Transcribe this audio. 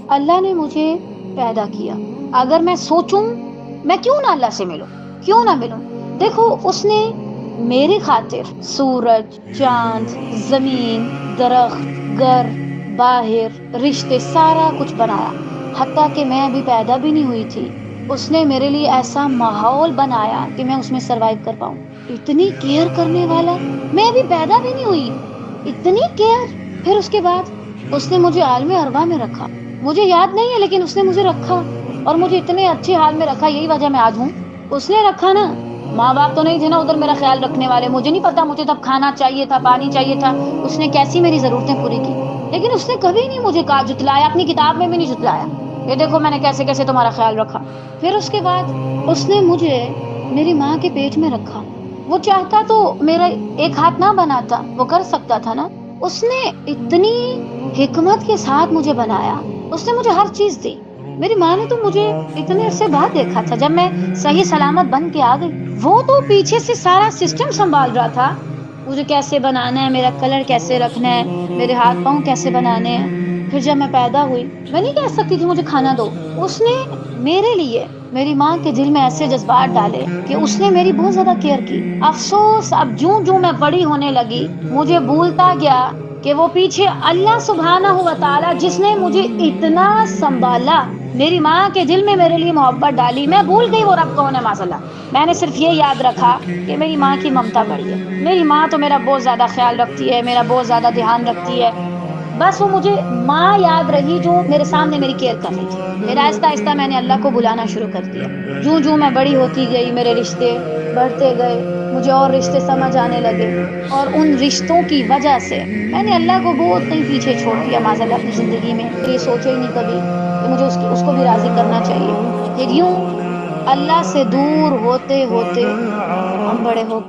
اللہ نے مجھے پیدا کیا، اگر میں سوچوں میں کیوں نہ اللہ سے ملوں، کیوں نہ ملوں؟ دیکھو اس نے میری خاطر سورج، چاند، زمین، درخت، گھر، باہر، رشتے، سارا کچھ بنایا، حتیٰ کہ میں ابھی پیدا بھی نہیں ہوئی تھی اس نے میرے لیے ایسا ماحول بنایا کہ میں اس میں سروائیو کر پاؤں۔ اتنی کیئر کرنے والا، میں ابھی پیدا بھی نہیں ہوئی، اتنی کیئر۔ پھر اس کے بعد اس نے مجھے عالم ارواح میں رکھا، مجھے یاد نہیں ہے لیکن اس نے مجھے رکھا، اور مجھے اتنے اچھے حال میں رکھا، یہی وجہ میں آج ہوں۔ اس نے رکھا نا، ماں باپ تو نہیں تھے نا ادھر میرا خیال رکھنے والے، مجھے نہیں پتا، مجھے تب کھانا چاہیے تھا، پانی چاہیے تھا، اس نے کیسی میری ضرورتیں پوری کی، لیکن اس نے کبھی نہیں مجھے کہا جتلایا، اپنی کتاب میں بھی نہیں جتلایا، یہ دیکھو میں نے کیسے کیسے تمہارا خیال رکھا۔ پھر اس کے بعد اس نے مجھے میری ماں کے پیٹ میں رکھا، وہ چاہتا تو میرا ایک ہاتھ نہ بناتا، وہ کر سکتا تھا نا، اس نے اتنی حکمت کے ساتھ مجھے بنایا، اس نے مجھے ہر چیز دی۔ میری ماں نے تو مجھے اتنے عرصے بعد دیکھا تھا جب میں صحیح سلامت بن کے آ گئی، وہ تو پیچھے سے سارا سسٹم سنبھال رہا تھا، مجھے کیسے بنانا ہے، میرا کلر کیسے رکھنا ہے، میرے ہاتھ پاؤں کیسے بنانے ہیں۔ پھر جب میں پیدا ہوئی، میں نہیں کہہ سکتی تھی مجھے کھانا دو، اس نے میرے لیے میری ماں کے دل میں ایسے جذبات ڈالے کہ اس نے میری بہت زیادہ کیئر کی۔ افسوس اب جوں میں بڑی ہونے لگی مجھے بھولتا گیا کہ وہ پیچھے اللہ سبحانہ و تعالی جس نے مجھے اتنا سنبھالا، میری ماں کے دل میں میرے لیے محبت ڈالی، میں بھول گئی وہ رب کون ہے ماشاءاللہ۔ میں نے صرف یہ یاد رکھا کہ میری ماں کی ممتا بڑی ہے، میری ماں تو میرا بہت زیادہ خیال رکھتی ہے، میرا بہت زیادہ دھیان رکھتی ہے، بس وہ مجھے ماں یاد رہی جو میرے سامنے میری کیئر کر رہی تھی۔ پھر آہستہ آہستہ میں نے اللہ کو بلانا شروع کر دیا، جوں میں بڑی ہوتی گئی میرے رشتے بڑھتے گئے، مجھے اور رشتے سمجھ آنے لگے، اور ان رشتوں کی وجہ سے میں نے اللہ کو بہت کہیں پیچھے چھوڑ دیا ماذاللہ اپنی زندگی میں، یہ سوچا ہی نہیں کبھی کہ مجھے اس کو بھی راضی کرنا چاہیے۔ پھر یوں اللہ سے دور ہوتے ہوتے ہم بڑے ہو